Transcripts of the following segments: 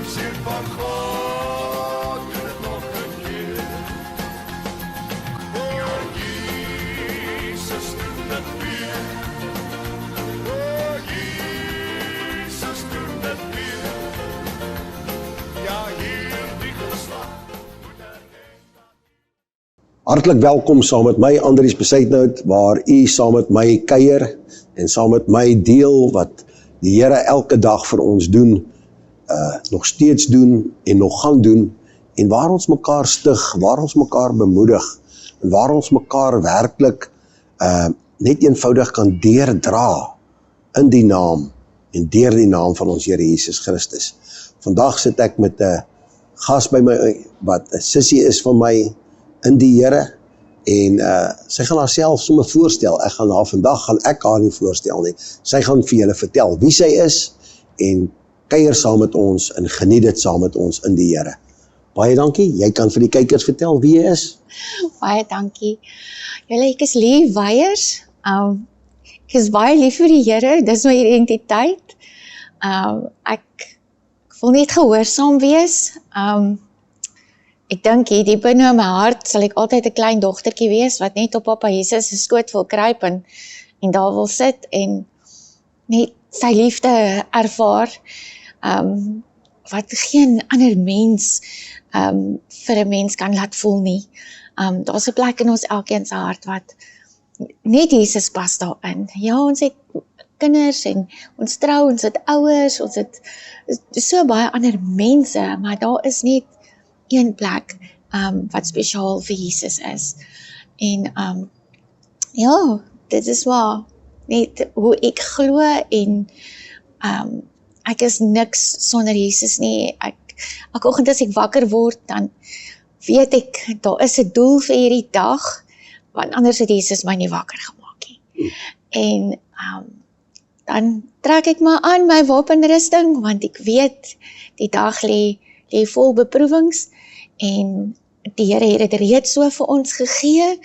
Sien van God, doen het nog een keer. Oh, Jesus, doen het weer. Oh, Jesus, doen het weer. Ja, hier die geslag moet Hartlik welkom saam met my, Andries Besuitnout, waar u saam met my kuier en saam met my deel wat die Here elke dag vir ons doen, nog steeds doen en nog gaan doen, en waar ons mekaar stig, waar ons mekaar bemoedig, en waar ons mekaar werklik net eenvoudig kan deerdra in die naam en deur die naam van ons Here Jesus Christus. Vandag sit ek met 'n gas by my, wat 'n sussie is van my in die Here, en sy gaan haarself sommer voorstel. Vandag gaan ek haar nie voorstel nie. Sy gaan vir julle vertel wie sy is, en kuier saam met ons, en geniet dit saam met ons in die Here. Baie dankie, jy kan vir die kykers vertel wie jy is. Baie dankie. Julle, ek is lief weiers. Ek is baie lief vir die Here, dis my identiteit. Ek wil net gehoorsaam wees. Ek dink hier diep in my hart sal ek altyd 'n klein dogtertjie wees wat net op Papa Jesus se skoot wil kruip en daar wil sit en net sy liefde ervaar, wat geen ander mens vir 'n mens kan laat voel nie. Daar's 'n plek in ons elkeen se hart wat net Jesus pas daarin. Ja, ons het kinders en ons trou, ons het ouers, ons het so baie ander mense, maar daar is net een plek wat spesiaal vir Jesus is. En ja, dit is waar net hoe ek glo, en ek is niks sonder Jesus nie. Elke oggend as ek wakker word, dan weet ek, daar is 'n doel vir hierdie dag, want anders het Jesus my nie wakker gemaak nie. En dan trek ek maar aan my wapenrusting, want ek weet, die dag lê vol beproewings, en die Here het dit reeds so vir ons gegee,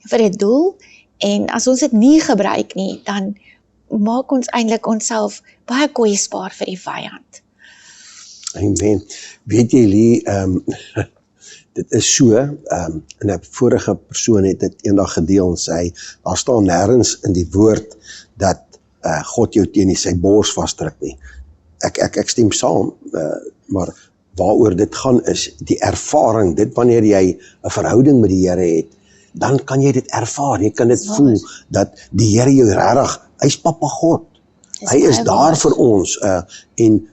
vir 'n doel, en as ons dit nie gebruik nie, dan maak ons eintlik onsself baie kwesbaar vir die vyand. Amen. Weet jy, Lee, dit is so, en 'n vorige persoon het dit eendag gedeel en sê, daar staan nêrens in die woord dat God jou teen sy bors vasdruk nie. Ek stem saam, maar waaroor dit gaan is die ervaring, dit wanneer jy 'n verhouding met die Here het, dan kan jy dit ervaar, jy kan dit voel, dat die Here jou regtig, hy's Papa God, hy is daar vir ons, en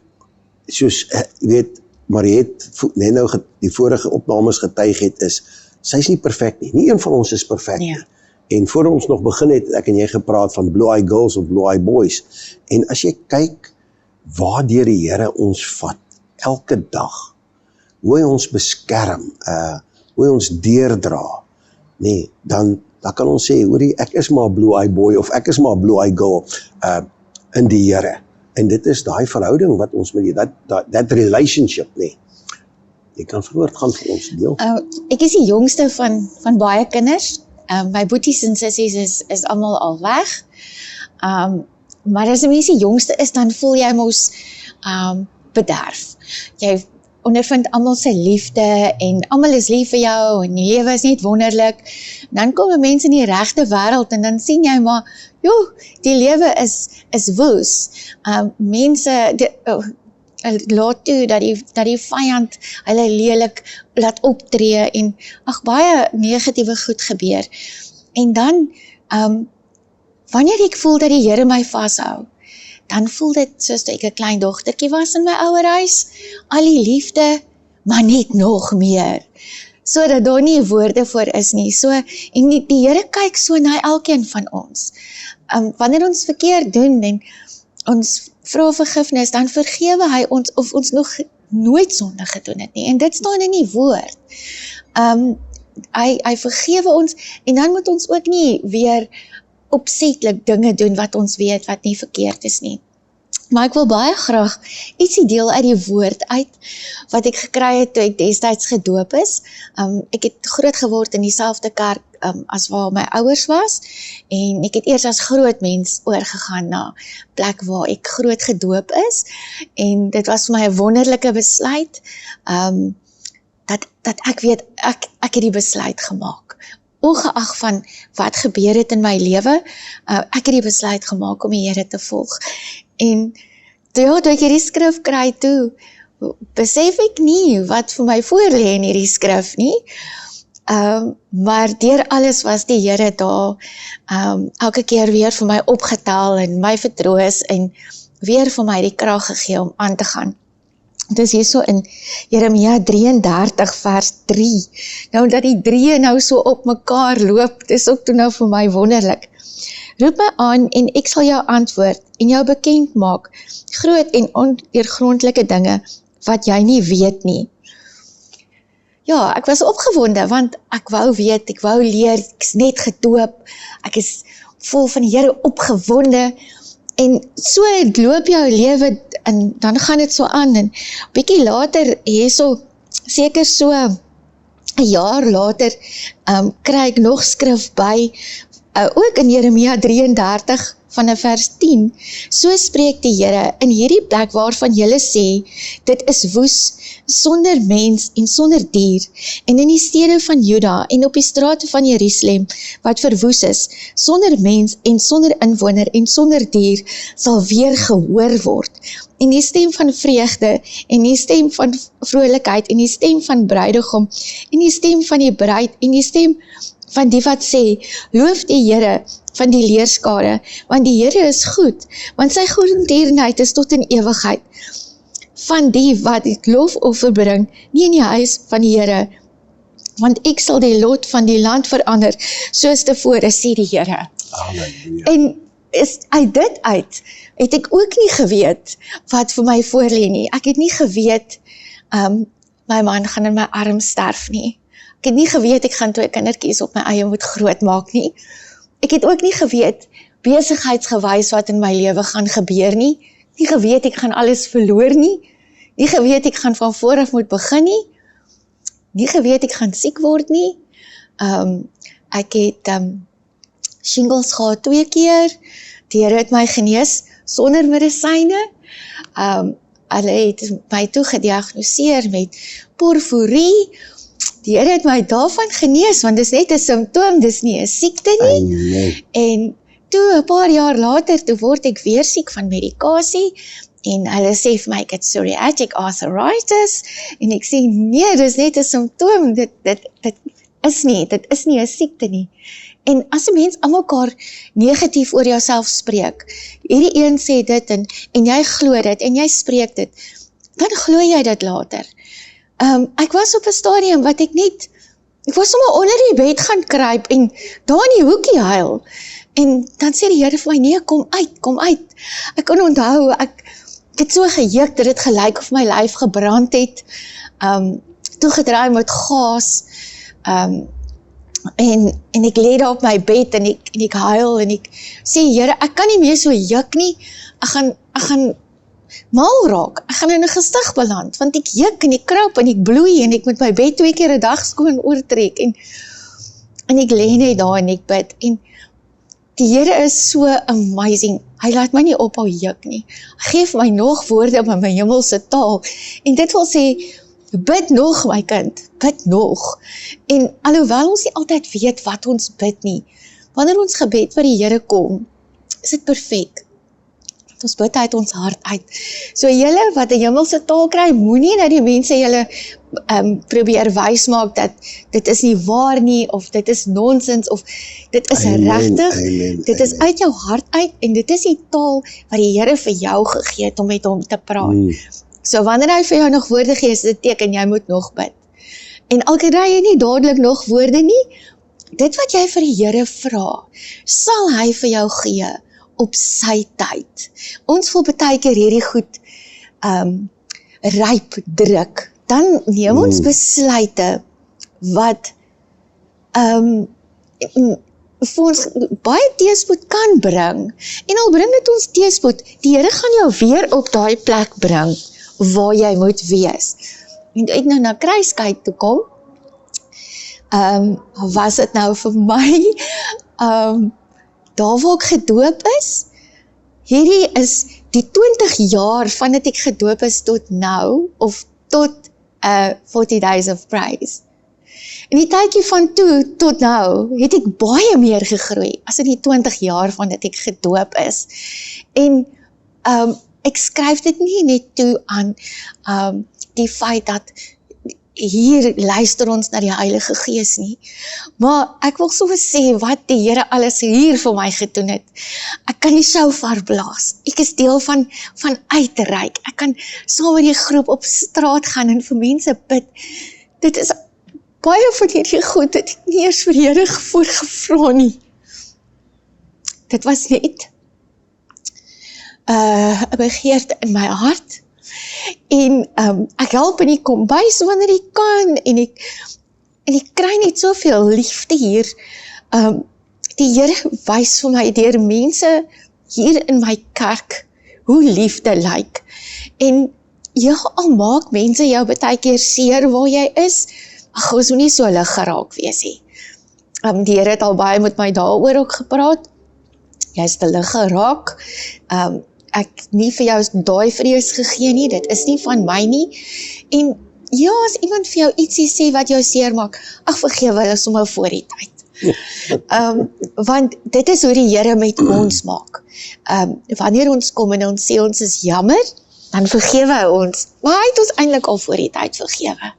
soos, weet, Mariet, net nou die vorige opnames getuig het, is, sy's nie perfek nie een van ons is perfek nie, en voor ons nog begin het, ek en jy gepraat van Blue Eye Girls of Blue Eye Boys, en as jy kyk, waardeur die Here ons vat, elke dag, hoe hy ons beskerm, hoe hy ons deurdra, nee, dan kan ons sê, hoorie, ek is maar 'n Blue Eye Boy, of ek is maar 'n Blue Eye Girl, in die Here, en dit is daai verhouding wat ons met die, that relationship, nee, jy kan voortgaan vir ons deel. Ek is die jongste van baie kinders, my boeties en sissies is almal al weg, maar as 'n mens die jongste is, dan voel jy mos bederf. Jy ondervind almal se liefde, en almal is lief vir jou, en die lewe is net wonderlik. Dan kom 'n mens in die regte wêreld, en dan sien jy maar, joh, die lewe is woes. Mense laat toe dat die vyand hulle lelik laat optree, en baie negatiewe goed gebeur. En dan, wanneer ek voel dat die Here my vashou, dan voel dit soos ek 'n klein dogtertjie was in my ouerhuis, al die liefde, maar net nog meer, sodat daar nie woorde voor is nie, en die Here kyk so na elkeen van ons, wanneer ons verkeerd doen, en ons vra vergifnis, dan vergewe hy ons, of ons nog nooit sonde gedoen het nie, en dit staan in die woord, hy vergewe ons, en dan moet ons ook nie weer opsetlik dinge doen wat ons weet wat nie verkeerd is nie. Maar ek wil baie graag ietsie deel uit die woord uit, wat ek gekry het toe ek destyds gedoop is. Ek het groot geword in dieselfde kerk as waar my ouers was, en ek het eers as groot mens oorgegaan na plek waar ek groot gedoop is, en dit was vir my 'n wonderlike besluit, dat ek weet, ek het die besluit gemaak. Ongeag van wat gebeur het in my lewe, ek het die besluit gemaak om die Here te volg. En toe ek hierdie skrif kry toe, besef ek nie wat vir my voor lê in hierdie skrif nie, maar deur alles was die Here daar, elke keer weer vir my opgetel en my vertroos en weer vir my die krag gegee om aan te gaan. Dis hier so in Jeremia 33 vers 3. Nou dat die 3 nou so op mekaar loop, dis ook toe nou vir my wonderlik. Roep my aan en ek sal jou antwoord en jou bekend maak, groot en ondeurgrondelike dinge wat jy nie weet nie. Ja, ek was opgewonde want ek wou weet, ek wou leer, ek is net gedoop, ek is vol van die Here opgewonde, en so loop jou lewe en dan gaan dit so aan, en bietjie later, hierso, seker so 'n jaar later, kry ek nog skrif by, ook in Jeremia 33 van vers 10, so spreek die Here in hierdie plek waarvan julle sê, dit is woes, sonder mens en sonder dier, en in die stede van Juda en op die strate van Jerusalem, wat verwoes is, sonder mens en sonder inwoner en sonder dier, sal weer gehoor word. En die stem van vreugde, en die stem van vrolikheid, en die stem van bruidegom, en die stem van die bruid, en die stem van die wat sê, loof die Here van die leerskare, want die Here is goed, want sy goedertierenheid is tot in ewigheid. Van die wat die lofoffer bring, nie in die huis van die Here, want ek sal die lot van die land verander, soos tevore, sê die Here. Halleluja. En uit dit uit, het ek ook nie geweet wat vir my voorlê nie. Ek het nie geweet, my man gaan in my arm sterf nie. Ek het nie geweet, ek gaan 2 kindertjies op my eie moet grootmaak nie. Ek het ook nie geweet, besigheidsgewys wat in my lewe gaan gebeur nie. Nie geweet, ek gaan alles verloor nie. Nie geweet, ek gaan van voor af moet begin nie. Nie geweet, ek gaan siek word nie. Ek het shingles gehad 2 keer. Die Here het my genees sonder medisyne. Hulle het my toe gediagnoseer met porforie. Die Here het my daarvan genees, want dis net 'n simptoom, dis nie 'n siekte nie. Amen. En toe 'n paar jaar later, toe word ek weer siek van medikasie, en hulle sê vir my, ek het psoriatic arthritis, en ek sê, nee, dis net 'n simptoom, dit is nie 'n siekte nie. En as 'n mens aan mekaar negatief oor jouself spreek, hierdie een sê dit, en jy glo dit, en jy spreek dit, dan glo jy dit later. Ek was op 'n stadium wat ek was sommer onder die bed gaan kruip, en daar in die hoekie huil, en dan sê die Here vir my, nee, kom uit. Ek kan onthou, ek het so gejuk, dat dit gelyk of my lyf gebrand het, toegedraai met gas, en ek lê daar op my bed, en ek huil, en ek sê, Here, ek kan nie meer so juk nie, ek gaan mal raak, ek gaan in 'n gestig beland, want ek juk, en ek krap, en ek bloei, en ek moet my bed 2 keer 'n dag skoon oortrek, en ek lê net daar, en ek bid, en die Here is so amazing, hy laat my nie ophou juk nie, hy gee vir my nog woorde in my hemelse taal, en dit wil sê, bid nog my kind, bid nog, en alhoewel ons nie altyd weet wat ons bid nie, wanneer ons gebed by die Here kom, is dit perfek, ons bid uit ons hart uit, so julle wat 'n hemelse taal kry, moenie dat die mense julle probeer wys maak dat dit is nie waar nie, of dit is nonsens, of dit is regtig, dit is uit jou hart uit, en dit is die taal wat die Here vir jou gegee het om met hom te praat. So wanneer hy vir jou nog woorde gee, is dit teken, jy moet nog bid. En al kry jy nie dadelik nog woorde nie, dit wat jy vir die Here vra, sal hy vir jou gee op sy tyd. Ons wil baie keer hierdie goed ryp druk, dan neem ons besluite wat vir ons baie teëspoed kan bring. En al bring dit ons teëspoed, die Here gaan jou weer op daai plek bring waar jy moet wees. En toe ek nou na kruiskyk toe kom, was dit nou vir my, daar waar ek gedoop is, hierdie is die 20 jaar vandat ek gedoop is tot nou, of tot 40 Days of Praise. In die tydjie van toe tot nou, het ek baie meer gegroei, as in die 20 jaar vandat ek gedoop is. En ek skryf dit nie net toe aan die feit dat hier luister ons na die Heilige Gees nie, maar ek wil so sê wat die Here alles hier vir my gedoen het. Ek kan die shofar blaas, ek is deel van uitreik, ek kan saam met die groep op straat gaan en vir mense bid. Dit is baie van hierdie goed, dat ek nie eers vir die Here voorgevra nie. Dit was net 'n begeerte in my hart, en ek help in die kombuis wanneer ek kan, en ek kry net soveel liefde hier. Die Here wys vir my deur mense hier in my kerk hoe liefde lyk. En ja, al maak mense jou baie keer seer waar jy is, ag, ons moet nie so lig geraak wees nie. Die Here het al baie met my daaroor ook gepraat. Jy is te lig geraak. Ek nie vir jou daai vrees gegee nie, dit is nie van my nie. En ja, as iemand vir jou ietsie sê wat jou seer maak, ag, vergewe hulle sommer voor die tyd. Want dit is hoe die Here met ons maak. Wanneer ons kom en ons sê ons is jammer, dan vergewe hy ons, maar hy het ons eintlik al voor die tyd vergewe.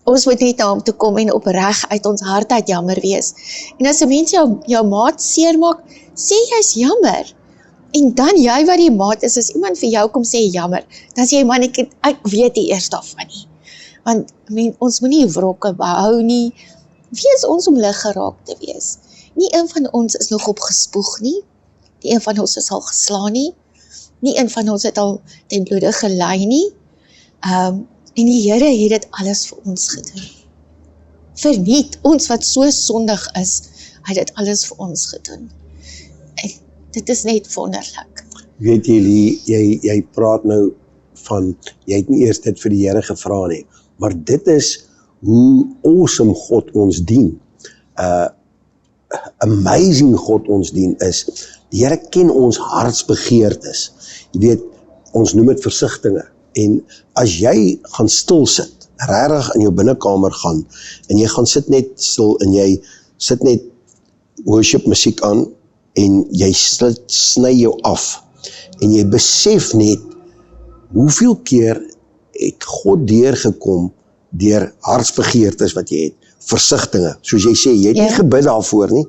Ons moet net na hom toe kom en opreg uit ons hart uit jammer wees. En as 'n mens jou maat seer maak, sê jy's jammer. En dan jy wat die maat is, as iemand vir jou kom sê jammer, dan sê jy, man, ek weet nie eers daarvan nie. Want ons moet nie wrokke behou nie. Wie is ons om lig geraak te wees? Nie een van ons is nog opgespoeg nie. Nie een van ons is al geslaan nie. Nie een van ons het al ten bloede gelei nie. En die Here het dit alles vir ons gedoen. Verniet ons wat so sondig is, hy het dit alles vir ons gedoen. En dit is net wonderlik. Weet jy praat nou van, jy het nie eers dit vir die Here gevra nie, maar dit is hoe awesome God ons dien. Amazing God ons dien is, die Here ken ons hartsbegeertes. Jy weet, ons noem dit versigtinge. En as jy gaan stil sit, regtig in jou binnekamer gaan, en jy gaan sit net stil, en jy sit net worship musiek aan, en jy sny jou af, en jy besef net, hoeveel keer het God deurgekom, deur hartsbegeertes wat jy het, versigtinge, soos jy sê, jy het nie gebid daarvoor nie,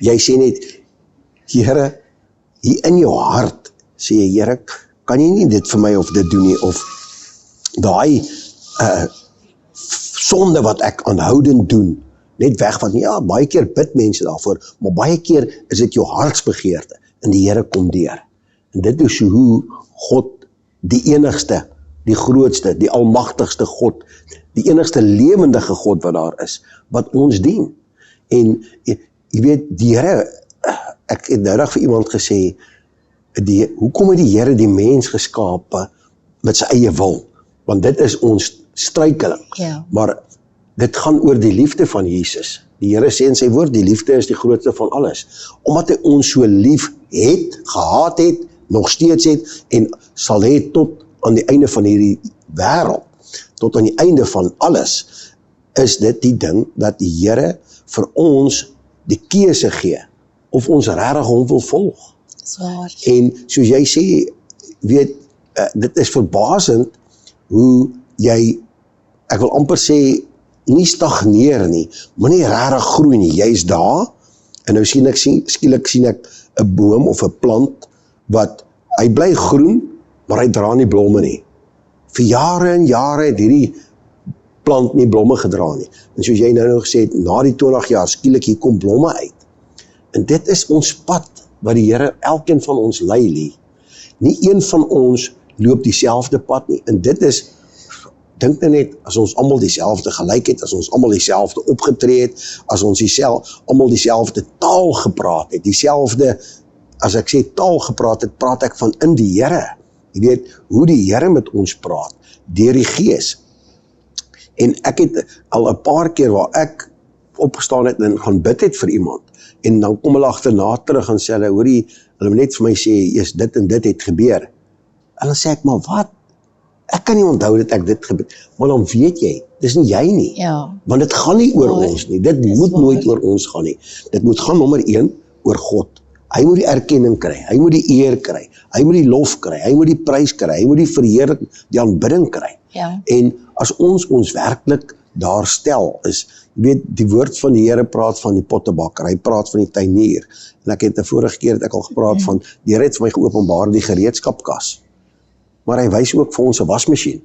jy sê net, Here, hier in jou hart, sê jy, Here, kan jy nie dit vir my of dit doen nie, of daai sonde wat ek aanhoudend doen, net weg, want ja, baie keer bid mense daarvoor, maar baie keer is dit jou hartsbegeerte, en die Here kom deur. En dit is hoe God, die enigste, die grootste, die almagtigste God, die enigste lewendige God wat daar is, wat ons dien. En jy weet, die Here, ek het nou dag vir iemand gesê, hoekom het die Here die mens geskape met sy eie wil? Want dit is ons struikeling. Ja. Maar dit gaan oor die liefde van Jesus. Die Here sê in sy woord, die liefde is die grootste van alles. Omdat hy ons so lief het, gehaat het, nog steeds het, en sal hê tot aan die einde van hierdie wêreld, tot aan die einde van alles, is dit die ding, dat die Here vir ons die keuse gee, of ons regtig hom wil volg. Zwaar. En soos jy sê, weet, dit is verbasend, hoe jy, ek wil amper sê, nie stagneer nie, maar nie regtig groei nie, jy is daar, en nou skielik sien ek 'n boom of 'n plant, wat, hy bly groen, maar hy dra nie blomme nie. Vir jare en jare het hierdie plant nie blomme gedra nie. En soos jy nou gesê het, na die 20 jaar, skielik hier kom blomme uit. En dit is ons pad, wat die Here elkeen van ons lei. Nie een van ons loop dieselfde pad nie. En dit is dink nou net, as ons almal dieselfde gelyk het, as ons almal dieselfde opgetree het, as ons almal dieselfde taal gepraat het, dieselfde, as ek sê taal gepraat het, praat ek van in die Here. Jy weet, hoe die Here met ons praat, deur die Gees. En ek het al 'n paar keer waar ek opgestaan het en gaan bid het vir iemand, en dan kom hulle agterna terug en sê hulle, hoorie, hulle moet net vir my sê, eers dit en dit het gebeur. En dan sê ek, maar wat? Ek kan nie onthou dat ek dit gebeur, maar dan weet jy, dis nie jy nie. Ja. Want dit gaan nie oor Waar. ons nie, dit Dis moet waar. nooit oor ons gaan nie. Dit moet gaan nommer 1 oor God. Hy moet die erkenning kry, hy moet die eer kry, hy moet die lof kry, hy moet die prys kry, hy moet die verheerliking, die aanbidding kry. Ja. En as ons werklik daar stel is, jy weet, die woord van die Here praat van die pottebakker, hy praat van die tuinier. En ek het 'n vorige keer het ek al gepraat van, die Here het vir my geopenbaar die gereedskapkas. Maar hy wys ook vir ons 'n wasmasjien.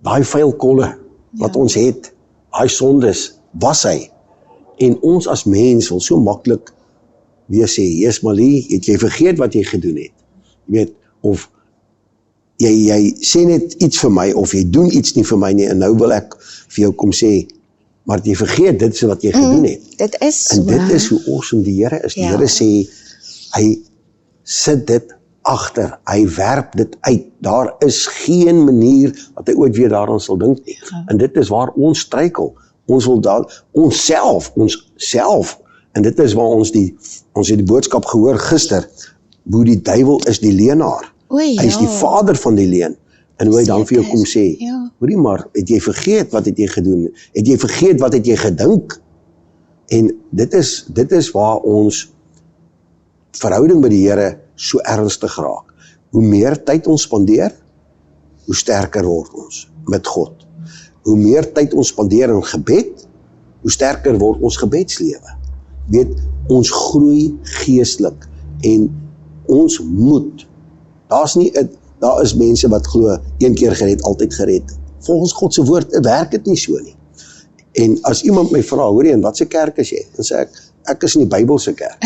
Daai vuil kolle wat ons het, daai sondes, was hy. En ons as mens wil so maklik weer sê, "Jesus Malie, het jy vergeet wat jy gedoen het?" Jy weet, of jy sê net iets vir my, of jy doen iets nie vir my nie, en nou wil ek vir jou kom sê, maar jy vergeet dit is wat jy gedoen het. Dit is so. En dit is hoe awesome die Here is. Die Ja. Here sê, hy sit dit agter, hy werp dit uit. Daar is geen manier wat hy ooit weer daaraan sal dink nie. En dit is waar ons struikel. Ons wil onsself, en dit is waar ons het die boodskap gehoor gister, hoe die duiwel is die leenaar. Oei, Hy is die vader van die leen. En hoe hy dan vir jou kom sê, Ja. hoorie maar, het jy vergeet wat het jy gedoen? Het jy vergeet wat het jy gedink? En dit is waar ons verhouding met die Here so ernstig raak. Hoe meer tyd ons spandeer, hoe sterker word ons met God. Hoe meer tyd ons spandeer in gebed, hoe sterker word ons gebedslewe. Weet, ons groei geestelik en ons moet. Daar is mense wat glo, een keer gered, altyd gered. Volgens God se woord werk dit nie so nie. En as iemand my vra, hoorie, en wat se kerk is jy? Dan sê ek is in die Bybelse kerk.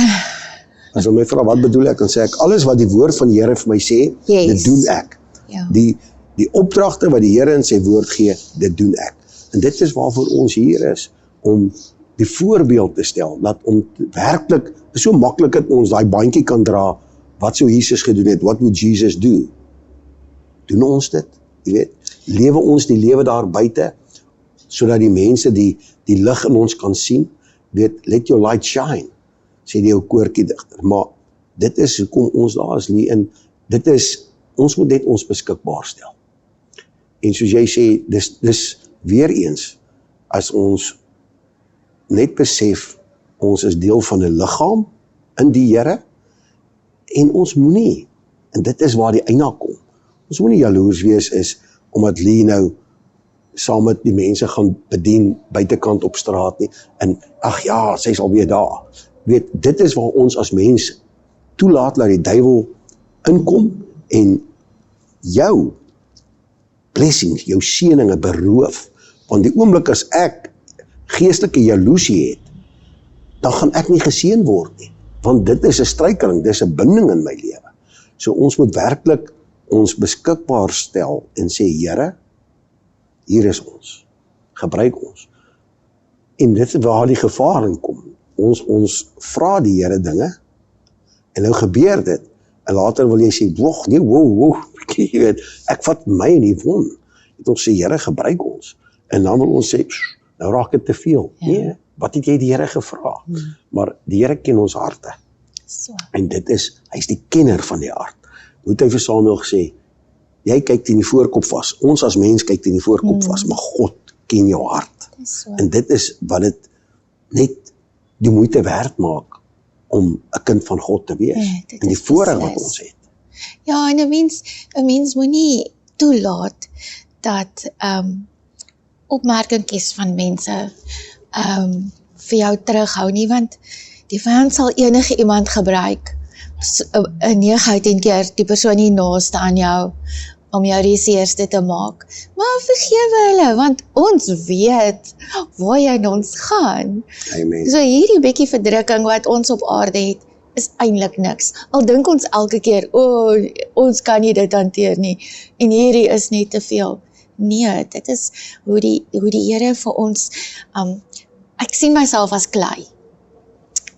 As hulle my vra, wat bedoel ek? Dan sê ek, alles wat die woord van die Here vir my sê, dit doen ek. Ja. Die opdragte wat die Here in sy woord gee, dit doen ek. En dit is waarvoor ons hier is, om die voorbeeld te stel, dat om werklik, so maklik dat ons daai bandjie kan dra, wat sou Jesus gedoen het, what would Jesus do? Doen ons dit? Jy weet, lewe ons die lewe daar buite, sodat die mense die lig in ons kan sien, weet, let your light shine, sê die ou koortjie digter, maar dit is hoekom ons daar is, en dit is, ons moet net ons beskikbaar stel. En soos jy sê, dis weer eens, as ons net besef, ons is deel van 'n liggaam in die Here, en ons moenie, en dit is waar die einde kom, ons moenie jaloers wees is, omdat Lee nou saam met die mense gaan bedien, buitekant op straat nie, en ag ja, sy is alweer daar. Weet, dit is waar ons as mens toelaat, dat die duiwel inkom, en jou blessings, jou seëninge beroof, want die oomblik as ek geestelike jaloesie het, dan gaan ek nie geseën word nie, want dit is 'n struikeling, dit is 'n binding in my lewe. So ons moet werklik ons beskikbaar stel en sê, Here, hier is ons, gebruik ons. En dit is waar die gevaar in kom. Ons vra die Here dinge, en nou gebeur dit, en later wil jy sê, wag, nee, wow, jy weet, ek vat my in die won. Het ons sê, Here, gebruik ons. En dan wil ons sê, nou raak dit te veel. Ja. Nee, wat het jy die Here gevra? Maar die Here ken ons harte. So. En dit is, hy is die kenner van die hart. Hoe het hy vir Samuel gesê, jy kyk teen die voorkop vas, ons as mens kyk teen die voorkop vas, maar God ken jou hart. Dis so. En dit is wat dit net die moeite werd maak om 'n kind van God te wees. Ja, dit en die is voorreg wat beslis. ons het. Ja, en 'n mens moet nie toelaat dat opmerkingkies van mense vir jou terughou nie, want die vyand sal enige iemand gebruik, 9 uit 10 keer die persoon nie naaste aan jou, om jou die seerste te maak. Maar vergewe hulle, want ons weet waarheen ons gaan. Amen. So hierdie bietjie verdrukking wat ons op aarde het, is eintlik niks. Al dink ons elke keer, ons kan nie dit hanteer nie, en hierdie is net te veel. Nee, dit is hoe die Here vir ons, ek sien myself as klei.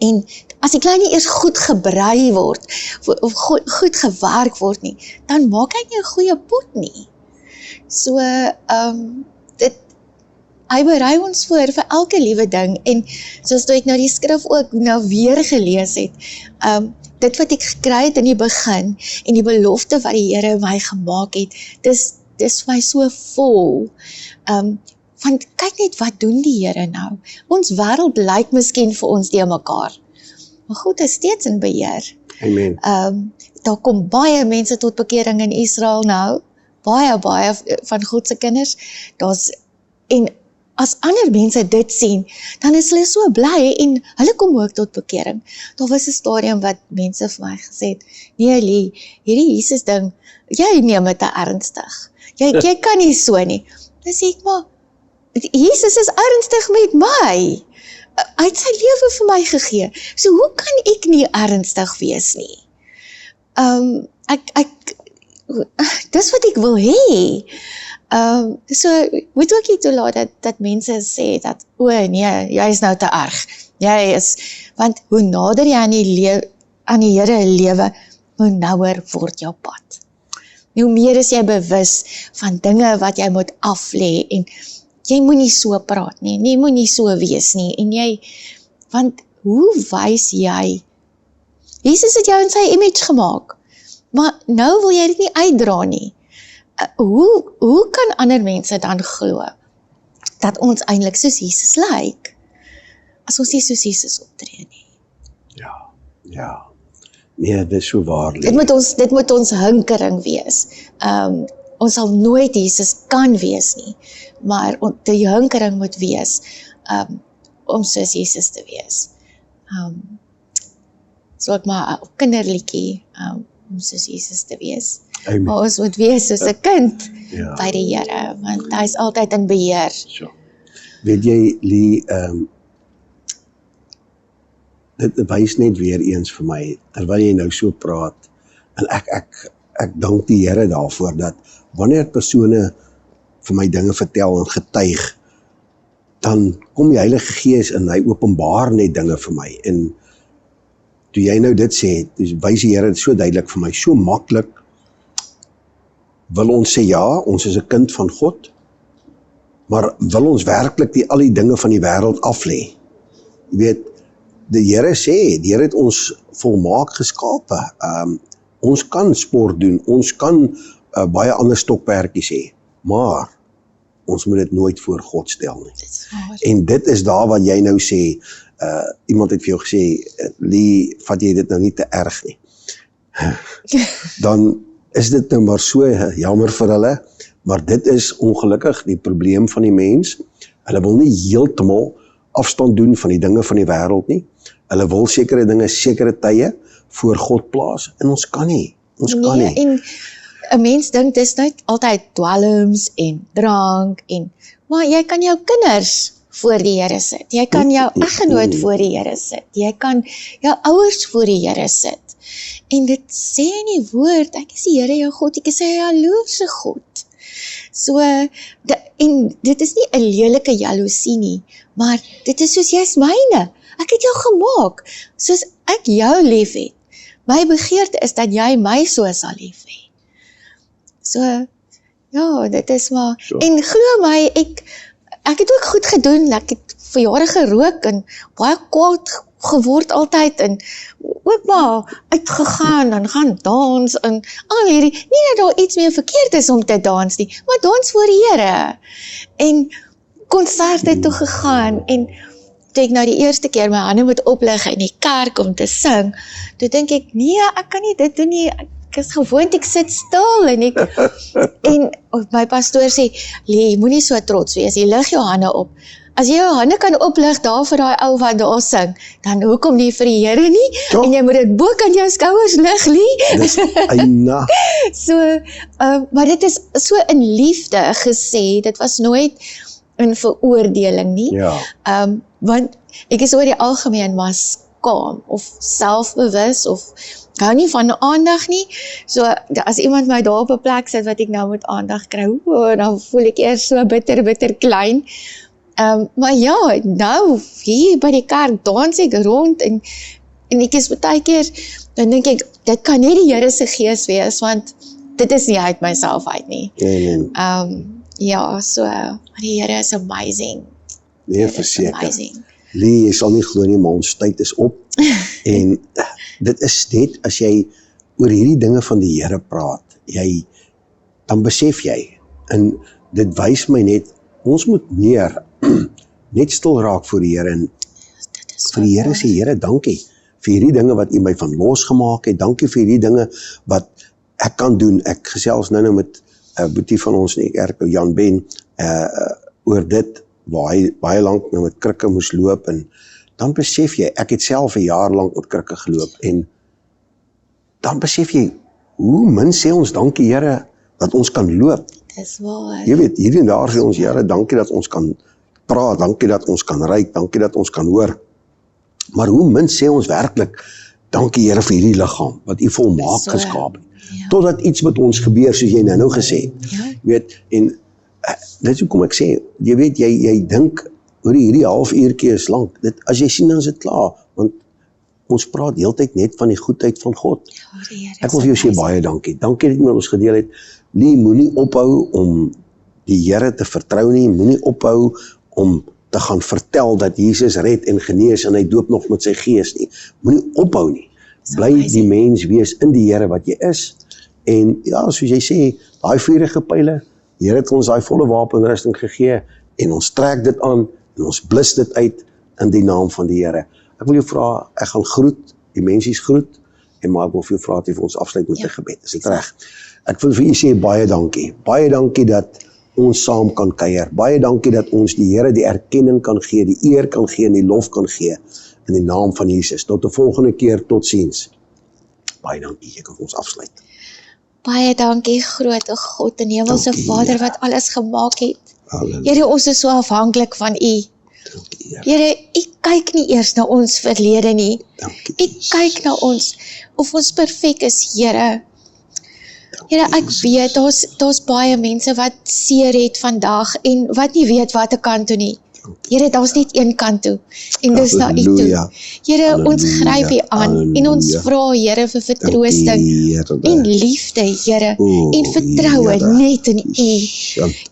En as die klei nie eers goed gebrei word, of goed gewerk word nie, dan maak hy nie 'n goeie pot nie. So, hy berei ons voor vir elke liewe ding, en soos toe ek nou die skrif ook nou weer gelees het, dit wat ek gekry het in die begin, en die belofte wat die Here my gemaak het, dis vir my so vol, want kyk net wat doen die Here nou, ons wêreld lyk miskien vir ons die mekaar, maar God is steeds in beheer. Amen. Daar kom baie mense tot bekering in Israel nou, baie van God se kinders, en as ander mense dit sien, dan is hulle so bly, en hulle kom ook tot bekering. Daar was 'n stadium wat mense vir my gesê het, nee Lee, hierdie Jesus ding, jy neem dit te ernstig, jy kan nie so nie. Dan sê ek, maar, Jesus is ernstig met my, hy het sy lewe vir my gegee, so hoe kan ek nie ernstig wees nie? Dis wat ek wil hê. So, moet ook nie toelaat dat mense sê dat, nee, jy is nou te erg. Want hoe nader jy aan die Here lewe, hoe nouer word jou pad. Hoe meer is jy bewus van dinge wat jy moet aflê, en jy moet nie so praat nie, jy moet nie so wees nie, want hoe wys jy? Jesus het jou in sy image gemaak, maar nou wil jy dit nie uitdra nie. Hoe kan ander mense dan glo dat ons eintlik soos Jesus lyk, as ons nie soos Jesus optree nie? Ja. Nee, dit is so waar. Dit moet ons hinkering wees. Ons sal nooit Jesus kan wees nie, maar die hinkering moet wees om soos Jesus te wees. So ek maar 'n kinderliedjie om soos Jesus te wees. Amen. Maar ons moet wees soos 'n kind Ja. by die Here, want hy is altyd in beheer. So. Weet jy, Lee, dit wys net weer eens vir my, terwyl jy nou so praat, en ek dank die Here daarvoor, dat wanneer persone vir my dinge vertel en getuig, dan kom die Heilige Gees en hy openbaar net dinge vir my, en toe jy nou dit sê, dus wys die Here dit so duidelik vir my, so maklik, wil ons sê ja, ons is 'n kind van God, maar wil ons werklik al die dinge van die wêreld aflê? Jy weet, die Here sê, die Here het ons volmaak geskape. Ons kan sport doen, ons kan baie ander stokperdjies hê, maar ons moet dit nooit voor God stel nie. Dit is waar. En dit is daar wat jy nou sê, iemand het vir jou gesê, Lee, vat jy dit nou nie te erg nie. Dan is dit nou maar so jammer vir hulle, maar dit is ongelukkig die probleem van die mens. Hulle wil nie heeltemal afstand doen van die dinge van die wêreld nie. Hulle wil sekere dinge, sekere tye voor God plaas, en ons kan nie. En 'n mens dink dis net altyd dwelms en drank, maar jy kan jou kinders voor die Here sit. Jy kan jou eggenoot voor die Here sit. Jy kan jou ouers voor die Here sit. En dit sê in die woord, ek is die Here jou God, ek is sy jaloerse God. So, en dit is nie 'n lelike jaloesie nie, maar dit is soos jy's myne. Ek het jou gemaak, soos ek jou lief het. My begeerte is dat jy my so sal lief hê. So, ja, dit is maar, en glo my, ek het ook goed gedoen, ek het vir jare gerook, en baie kwaad geword altyd, en ook maar uitgegaan, en gaan dans, en al hierdie, nie dat daar iets meer verkeerd is om te dans nie, maar dans voor die Here, en konserte toe gegaan, en toe ek nou die eerste keer my hande moet oplig in die kerk om te sing, toe dink ek, nee, ek kan nie dit doen nie, ek is gewoond, ek sit stil, en my pastoor sê, Lee, moenie so trots wees, jy lig jou hande op, as jy jou hande kan oplig daar vir daai ou wat daar sing, dan hoekom nie vir die Here nie, en jy moet dit bo kan jou skouers lig, Lee. Dis eina. So, maar dit is so in liefde gesê, dit was nooit in veroordeling nie, Ja. want ek is oor die algemeen maar kalm of selfbewus of ek hou nie van aandag nie. So as iemand my daar op 'n plek sit wat ek nou met aandag kry, dan voel ek eers so bitter klein. Maar ja, nou hier by die kerk dans ek rond en ek is baie keer, dan dink ek, dit kan nie die Here se gees wees, want dit is nie uit myself uit nie. Ja, so, die Here is amazing. Nee, verseker. Lee, jy sal nie glo nie, maar ons tyd is op. En dit is net, as jy oor hierdie dinge van die Here praat, dan besef jy, en dit wys my net, ons moet meer net stil raak voor die Here, en vir die Here sê, Here, dankie vir hierdie dinge wat U my van losgemaak het, dankie vir hierdie dinge wat ek kan doen. Ek gesels nou met 'n boetie van ons in die kerk, Jan Ben, oor dit, waar hy baie lank nou met krikke moes loop, en dan besef jy, ek het self 'n jaar lank met krikke geloop, en dan besef jy, hoe min sê ons dankie Here, dat ons kan loop. Dis waar. Jy weet, hier en daar sê ons, Here, dankie dat ons kan praat, dankie dat ons kan ruik, dankie dat ons kan hoor. Maar hoe min sê ons werklik, dankie Here vir hierdie liggaam, wat U volmaak geskaap het. Ja. Totdat iets met ons gebeur, soos jy nou gesê het. Ja. Weet, en dit is hoekom ek sê, jy weet, jy dink, oor hierdie halfuurtjie is lank, as jy sien, dan is dit klaar, want ons praat heeltyd net van die goedheid van God. Ek wil vir jou sê baie dankie. Dankie dat jy met ons gedeel het. Lee, moenie ophou om die Here te vertrou nie, moenie ophou om te gaan vertel dat Jesus red en genees en hy doop nog met sy gees nie. Moenie ophou nie. Bly die mens wees in die Here wat jy is. En ja, soos jy sê, daai vuurige pyle, die Here het ons daai volle wapenrusting gegee en ons trek dit aan en ons blus dit uit in die naam van die Here. Ek wil jou vra, ek gaan groet, die mensies groet, en maar ek wil vir jou vra dat jy vir ons afsluit met 'n gebed. Is dit reg? Ek wil vir u sê baie dankie. Baie dankie dat ons saam kan kuier. Baie dankie dat ons die Here die erkenning kan gee, die eer kan gee en die lof kan gee in die naam van Jesus. Tot 'n volgende keer, totsiens. Baie dankie, jy kan vir ons afsluit. Baie dankie, grote God en hemelse Dankie, Vader Here. wat alles gemaak het. Halleluja. Here, ons is so afhanklik van U. Dankie, Here. Here, U kyk nie eers na ons verlede nie. Dankie, U kyk na ons, of ons perfek is, Here. Here, ek weet, daar's baie mense wat seer het vandag en wat nie weet wat 'n kant toe nie. Here, daar's net een kant toe en dis na U toe. Halleluja. Here, ons Halleluja. gryp U aan en ons Halleluja. vra, Here, vir vertroosting Dankie, Here. en liefde, Here, O, en vertroue Here. net in U.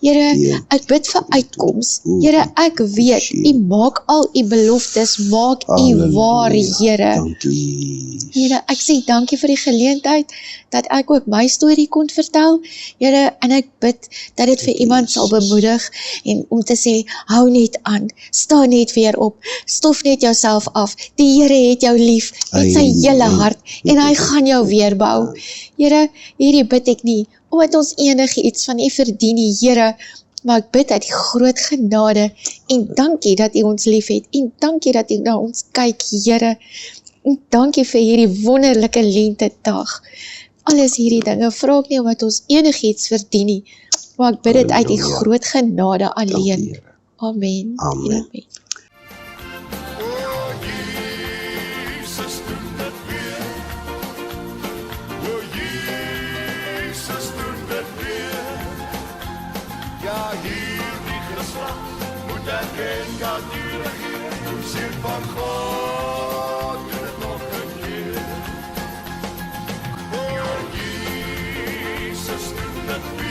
Here, Dankie. ek bid vir uitkoms. O, Here, ek weet, U maak al U beloftes, maak U Halleluja. waar, Here. Dankie. Here, ek sê dankie vir die geleentheid dat ek ook my storie kon vertel. Here, en ek bid dat dit vir iemand sal bemoedig en om te sê, hou net aan, staan net weer op, stof net jouself af. Die Here het jou lief met sy hele hart en hy gaan jou weerbou. Here, hierdie bid ek nie omdat ons enigiets van U verdien nie, Here, maar ek bid uit die groot genade en dankie dat U ons lief het en dankie dat U na ons kyk, Here. En dankie vir hierdie wonderlike lentedag. Alles hierdie dinge vra ek nie omdat ons enigiets verdien nie, maar ek bid dit uit die Halleluja. groot genade alleen. Dankie, Here. Amen. Amen. En amen. O Jesus, doen dit weer. O Jesus, doen dit weer. Ja, hierdie geslag moet erken dat U regeer. Seun van God, doen dit nog 'n keer. O Jesus, doen dit weer.